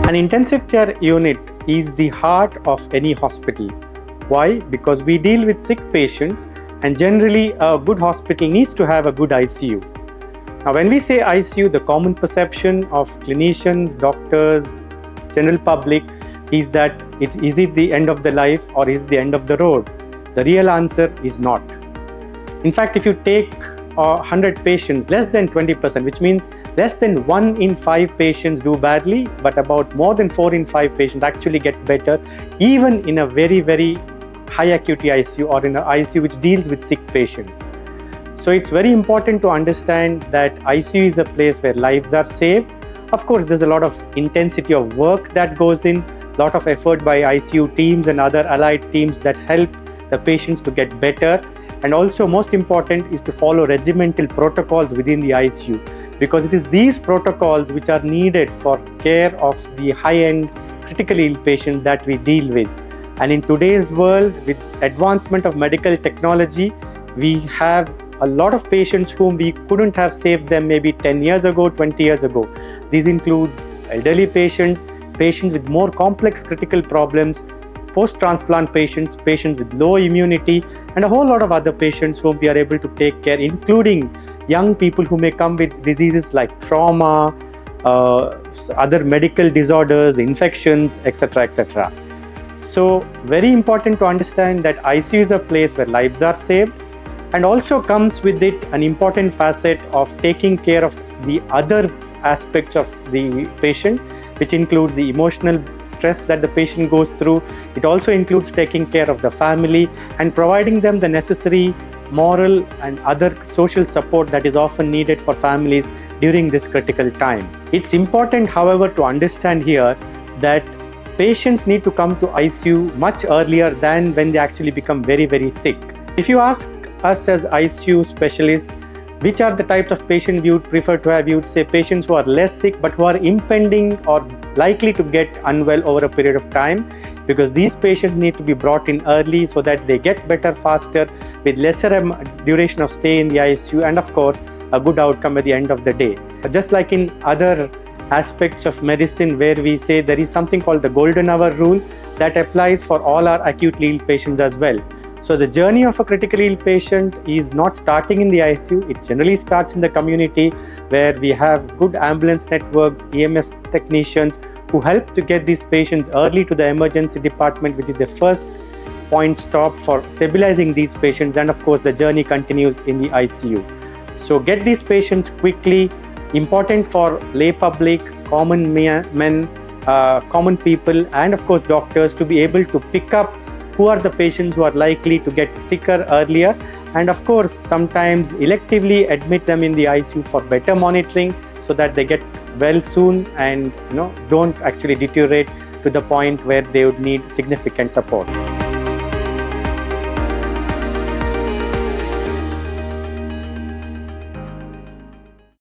An intensive care unit is the heart of any hospital. Why? Because we deal with sick patients, and generally a good hospital needs to have a good ICU. Now, when we say ICU, the common perception of clinicians, doctors, general public is that is it the end of the life or is it the end of the road? The real answer is not. In fact, if you take 100 patients, less than 20%, which means less than 1 in 5 patients do badly, but about more than 4 in 5 patients actually get better, even in a very, very high acuity ICU or in an ICU which deals with sick patients. So it's very important to understand that ICU is a place where lives are saved. Of course, there's a lot of intensity of work that goes in, a lot of effort by ICU teams and other allied teams that help the patients to get better. And also, most important is to follow regimental protocols within the ICU, because it is these protocols which are needed for care of the high-end critically ill patient that we deal with. And in today's world, with advancement of medical technology, we have a lot of patients whom we couldn't have saved them maybe 10 years ago, 20 years ago. These include elderly patients, patients with more complex critical problems, post-transplant patients, patients with low immunity, and a whole lot of other patients whom we are able to take care, including young people who may come with diseases like trauma, other medical disorders, infections, etc., etc. So, very important to understand that ICU is a place where lives are saved, and also comes with it an important facet of taking care of the other aspects of the patient, which includes the emotional stress that the patient goes through. It also includes taking care of the family and providing them the necessary moral and other social support that is often needed for families during this critical time. It's important, however, to understand here that patients need to come to ICU much earlier than when they actually become very, very sick. If you ask us as ICU specialists, which are the types of patients we would prefer to have, you would say patients who are less sick but who are impending or likely to get unwell over a period of time, because these patients need to be brought in early so that they get better faster with lesser duration of stay in the ICU, and of course a good outcome at the end of the day. Just like in other aspects of medicine where we say there is something called the golden hour rule that applies for all our acutely ill patients as well. So the journey of a critically ill patient is not starting in the ICU. It generally starts in the community, where we have good ambulance networks, EMS technicians who help to get these patients early to the emergency department, which is the first point stop for stabilizing these patients. And of course, the journey continues in the ICU. So get these patients quickly. Important for lay public, common men, common people, and of course doctors to be able to pick up who are the patients who are likely to get sicker earlier, and of course sometimes electively admit them in the ICU for better monitoring so that they get well soon and don't actually deteriorate to the point where they would need significant support.